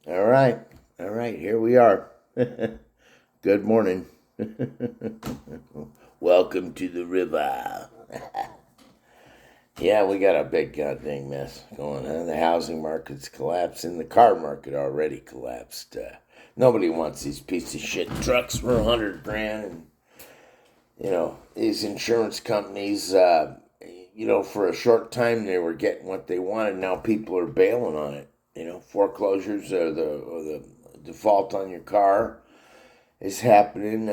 All right. All right. Here we are. Good morning. Welcome to the river. Yeah, we got a big goddamn mess going on. The housing market's collapsing. The car market already collapsed. Nobody wants these piece of shit trucks for 100 grand. And, these insurance companies, for a short time they were getting what they wanted. Now people are bailing on it. Foreclosures or the default on your car is happening.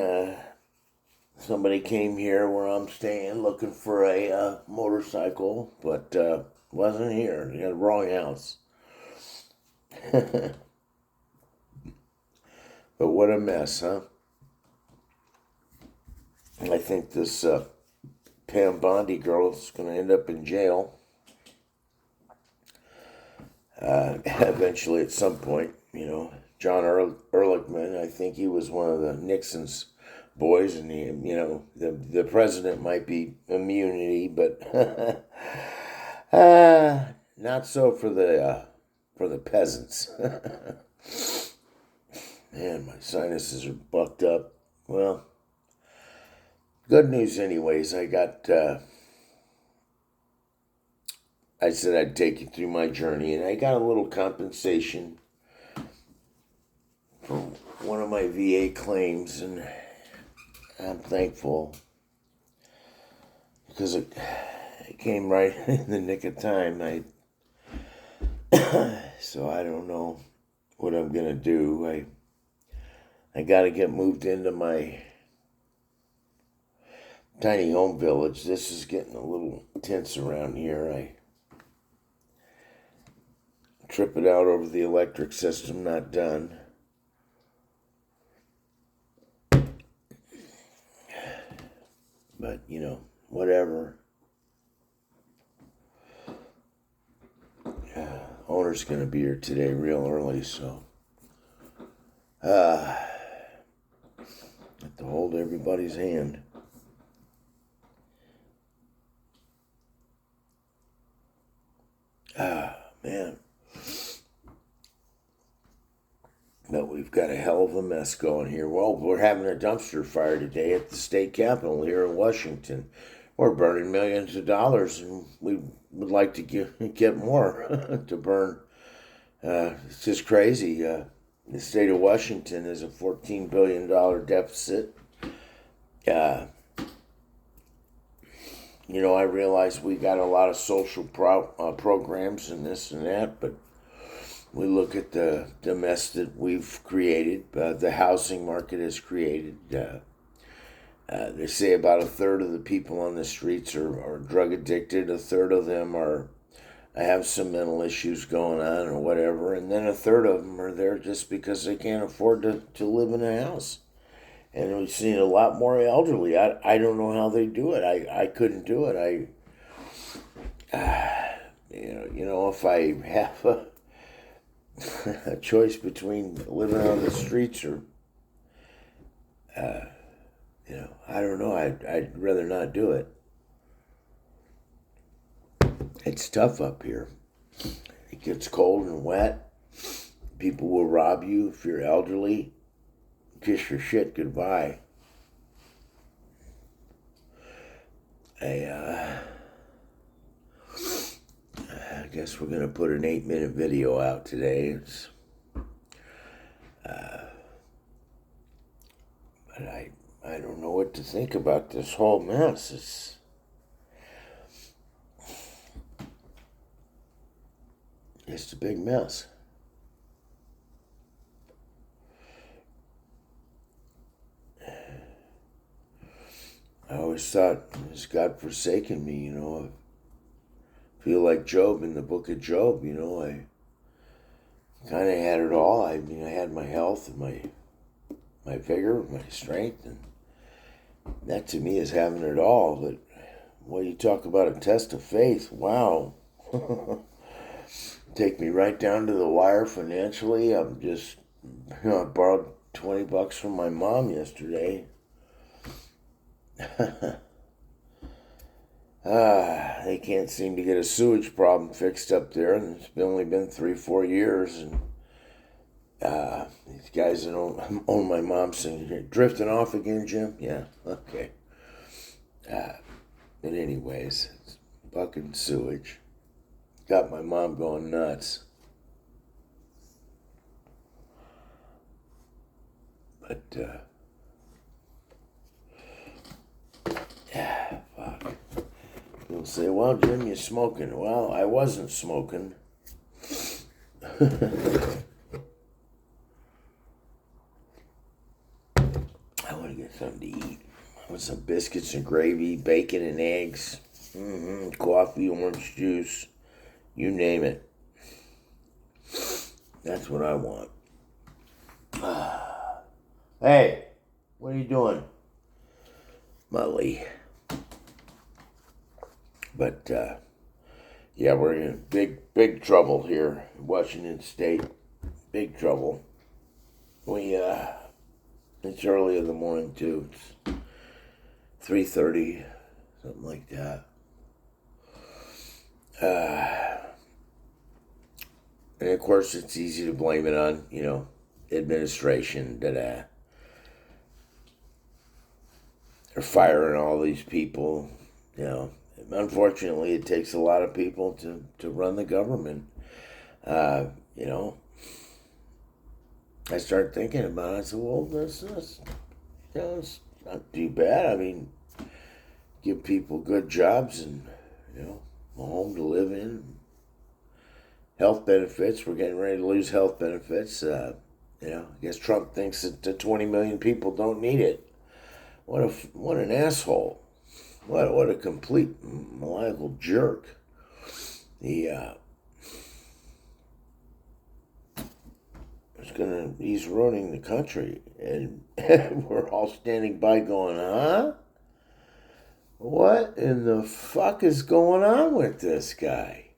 Somebody came here where I'm staying looking for a motorcycle, but wasn't here. You got the wrong house. But what a mess, huh? I think this Pam Bondi girl is going to end up in jail eventually at some point. John Ehrlichman, I think he was one of the Nixon's boys, and the president might be immunity, but not so for the peasants. Man, my sinuses are bucked up. Well, good news, anyways. I said I'd take you through my journey, and I got a little compensation for one of my VA claims, and I'm thankful because it came right in the nick of time. So I don't know what I'm gonna do. I gotta get moved into my tiny home village. This is getting a little tense around here. I trip it out over the electric system, not done. But, whatever. Owner's going to be here today real early, so have to hold everybody's hand. Man. But we've got a hell of a mess going here. Well, we're having a dumpster fire today at the state capitol here in Washington. We're burning millions of dollars, and we would like to get more to burn. It's just crazy. The state of Washington is a $14 billion deficit. Uh, I realize we got a lot of social programs and this and that, but we look at the mess that we've created, the housing market has created. They say about a third of the people on the streets are drug addicted, a third of them have some mental issues going on or whatever, and then a third of them are there just because they can't afford to live in a house. And we've seen a lot more elderly. I don't know how they do it. I couldn't do it. If I have a choice between living on the streets or, I don't know. I'd rather not do it. It's tough up here. It gets cold and wet. People will rob you if you're elderly. Kiss your shit goodbye. I guess we're gonna put an 8-minute video out today. But I don't know what to think about this whole mess. It's a big mess. I always thought, has God forsaken me? I feel like Job in the book of Job. I kind of had it all. I had my health and my vigor, my strength, and that to me is having it all. But when you talk about a test of faith, wow. Take me right down to the wire financially. I borrowed $20 from my mom yesterday. They can't seem to get a sewage problem fixed up there, and it's only been 3-4 years, and These guys that own my mom's thing, drifting off again, Jim? Yeah, okay. But anyways, it's fucking sewage. Got my mom going nuts. But, yeah, fuck. People say, well, Jim, you're smoking. Well, I wasn't smoking. I want to get something to eat. With some biscuits and gravy, bacon and eggs, coffee, orange juice, you name it. That's what I want. Hey, what are you doing? Molly. But, yeah, we're in big trouble here in Washington State. Big trouble. It's early in the morning, too. It's 3:30, something like that. And of course, it's easy to blame it on, administration. They're firing all these people. Unfortunately, it takes a lot of people to run the government. I started thinking about it. I said, well, this it's not too bad. I mean, give people good jobs and, a home to live in. Health benefits. We're getting ready to lose health benefits. I guess Trump thinks that 20 million people don't need it. What an asshole. What a complete maniacal jerk. He's ruining the country, and we're all standing by going, huh? What in the fuck is going on with this guy?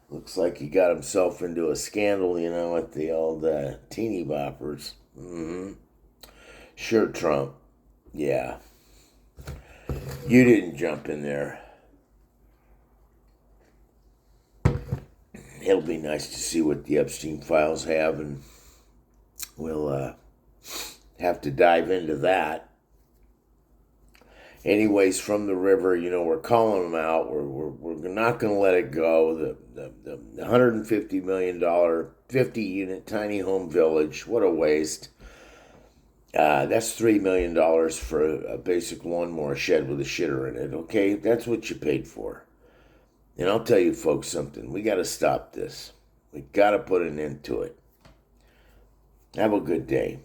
Looks like he got himself into a scandal, with the old teeny boppers. Sure, Trump. Yeah. You didn't jump in there. It'll be nice to see what the Epstein files have, and we'll have to dive into that. Anyways, from the river, we're calling them out. We're not going to let it go. The $150 million, 50-unit tiny home village. What a waste. That's $3 million for a basic lawnmower shed with a shitter in it, okay? That's what you paid for. And I'll tell you folks something. We got to stop this. We got to put an end to it. Have a good day.